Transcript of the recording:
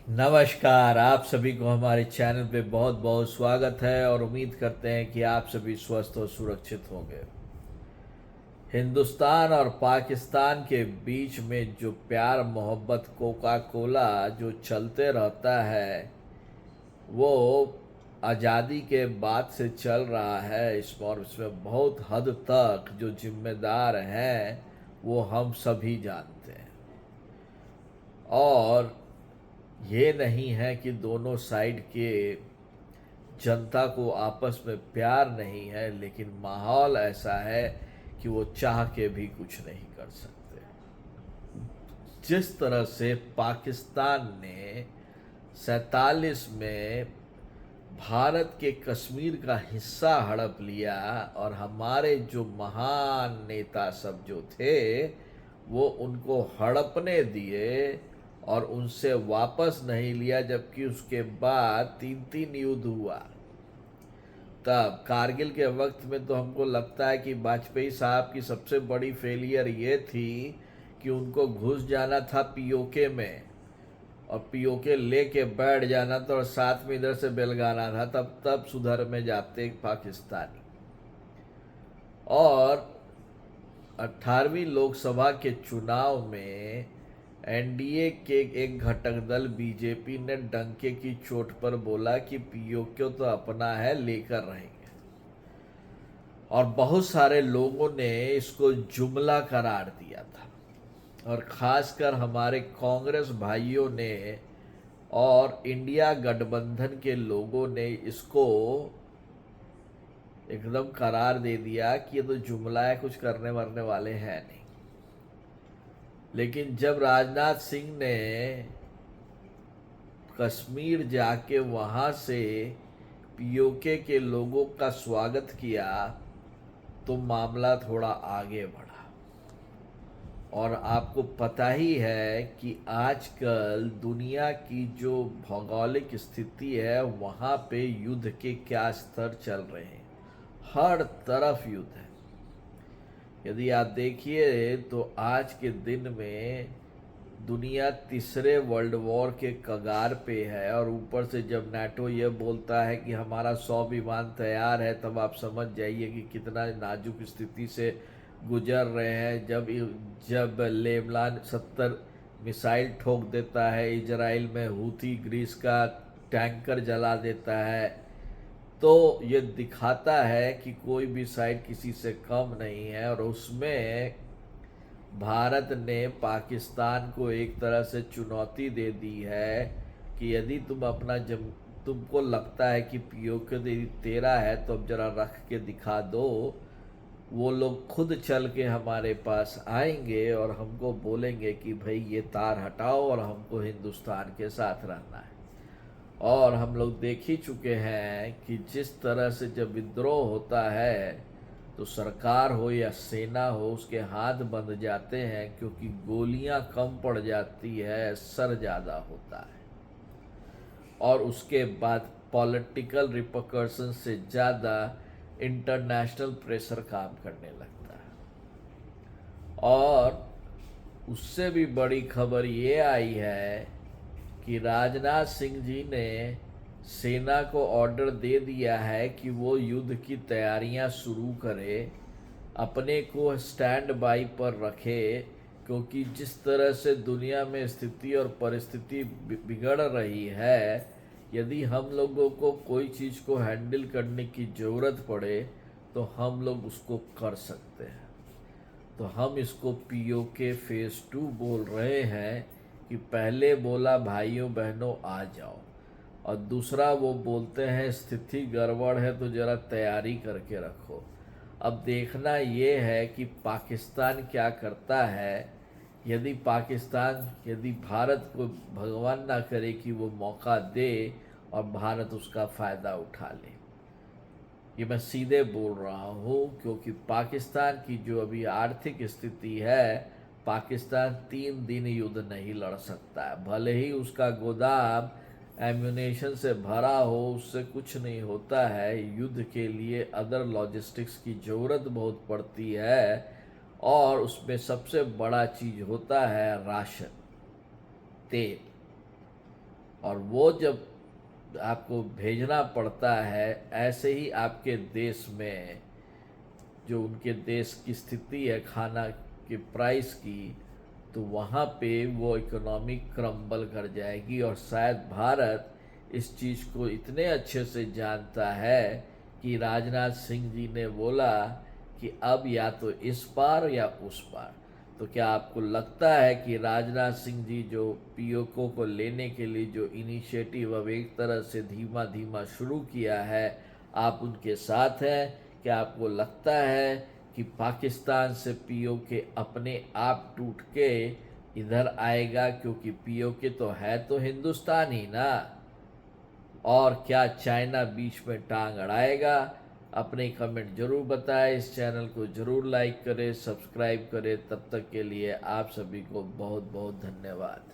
नमस्कार। आप सभी को हमारे चैनल पे बहुत बहुत स्वागत है और उम्मीद करते हैं कि आप सभी स्वस्थ और सुरक्षित होंगे। हिंदुस्तान और पाकिस्तान के बीच में जो प्यार मोहब्बत कोका कोला जो चलते रहता है वो आज़ादी के बाद से चल रहा है। इसमें बहुत हद तक जो जिम्मेदार हैं वो हम सभी जानते हैं। और ये नहीं है कि दोनों साइड के जनता को आपस में प्यार नहीं है, लेकिन माहौल ऐसा है कि वो चाह के भी कुछ नहीं कर सकते। जिस तरह से पाकिस्तान ने 47 में भारत के कश्मीर का हिस्सा हड़प लिया और हमारे जो महान नेता सब जो थे वो उनको हड़पने दिए और उनसे वापस नहीं लिया, जबकि उसके बाद तीन तीन युद्ध हुआ। तब कारगिल के वक्त में तो हमको लगता है कि वाजपेयी साहब की सबसे बड़ी फेलियर ये थी कि उनको घुस जाना था पीओके में और पीओके लेके बैठ जाना था और साथ में इधर से बेलगाना था, तब तब सुधर में जाते पाकिस्तानी। और 18वीं लोकसभा के चुनाव में एनडीए के एक घटक दल बीजेपी ने डंके की चोट पर बोला कि पीओके तो अपना है, लेकर रहेंगे। और बहुत सारे लोगों ने इसको जुमला करार दिया था और खासकर हमारे कांग्रेस भाइयों ने और इंडिया गठबंधन के लोगों ने इसको एकदम करार दे दिया कि ये तो जुमला है, कुछ करने मरने वाले हैं नहीं। लेकिन जब राजनाथ सिंह ने कश्मीर जाके वहाँ से पीओके के लोगों का स्वागत किया तो मामला थोड़ा आगे बढ़ा। और आपको पता ही है कि आजकल दुनिया की जो भौगोलिक स्थिति है वहाँ पे युद्ध के क्या स्तर चल रहे हैं। हर तरफ युद्ध है। यदि आप देखिए तो आज के दिन में दुनिया तीसरे वर्ल्ड वॉर के कगार पे है और ऊपर से जब नाटो ये बोलता है कि हमारा 100 विमान तैयार है, तब आप समझ जाइए कि कितना नाजुक स्थिति से गुजर रहे हैं। जब जब लेबनान 70 मिसाइल ठोक देता है, इजराइल में हूथी ग्रीस का टैंकर जला देता है, तो ये दिखाता है कि कोई भी साइड किसी से कम नहीं है। और उसमें भारत ने पाकिस्तान को एक तरह से चुनौती दे दी है कि यदि तुम अपना तुमको लगता है कि पीओके तेरा है तो अब जरा रख के दिखा दो। वो लोग खुद चल के हमारे पास आएंगे और हमको बोलेंगे कि भाई ये तार हटाओ और हमको हिंदुस्तान के साथ रहना है। और हम लोग देख ही चुके हैं कि जिस तरह से जब विद्रोह होता है तो सरकार हो या सेना हो उसके हाथ बंध जाते हैं, क्योंकि गोलियां कम पड़ जाती है, सर ज़्यादा होता है। और उसके बाद पॉलिटिकल रिपरकशन से ज़्यादा इंटरनेशनल प्रेशर काम करने लगता है। और उससे भी बड़ी खबर ये आई है कि राजनाथ सिंह जी ने सेना को ऑर्डर दे दिया है कि वो युद्ध की तैयारियां शुरू करे, अपने को स्टैंड बाई पर रखे। क्योंकि जिस तरह से दुनिया में स्थिति और परिस्थिति बिगड़ रही है, यदि हम लोगों को कोई चीज़ को हैंडल करने की ज़रूरत पड़े तो हम लोग उसको कर सकते हैं। तो हम इसको पीओके फेज़ 2 बोल रहे हैं कि पहले बोला भाइयों बहनों आ जाओ, और दूसरा वो बोलते हैं स्थिति गड़बड़ है तो ज़रा तैयारी करके रखो। अब देखना ये है कि पाकिस्तान क्या करता है। यदि भारत को भगवान ना करे कि वो मौका दे और भारत उसका फ़ायदा उठा ले। ये मैं सीधे बोल रहा हूँ, क्योंकि पाकिस्तान की जो अभी आर्थिक स्थिति है, पाकिस्तान 3 दिन युद्ध नहीं लड़ सकता है। भले ही उसका गोदाम एम्यूनेशन से भरा हो, उससे कुछ नहीं होता है। युद्ध के लिए अदर लॉजिस्टिक्स की ज़रूरत बहुत पड़ती है और उसमें सबसे बड़ा चीज़ होता है राशन, तेल। और वो जब आपको भेजना पड़ता है, ऐसे ही आपके देश में जो उनके देश की स्थिति है खाना के प्राइस की, तो वहाँ पे वो इकोनॉमी क्रम्बल कर जाएगी। और शायद भारत इस चीज़ को इतने अच्छे से जानता है कि राजनाथ सिंह जी ने बोला कि अब या तो इस पार या उस पार। तो क्या आपको लगता है कि राजनाथ सिंह जी जो पीओके को लेने के लिए जो इनिशिएटिव अब एक तरह से धीमा धीमा शुरू किया है, आप उनके साथ हैं? क्या आपको लगता है कि पाकिस्तान से पीओके अपने आप टूट के इधर आएगा? क्योंकि पीओके तो है तो हिंदुस्तान ही ना। और क्या चाइना बीच में टांग अड़ाएगा? अपने कमेंट जरूर बताएं। इस चैनल को जरूर लाइक करें, सब्सक्राइब करें। तब तक के लिए आप सभी को बहुत बहुत धन्यवाद।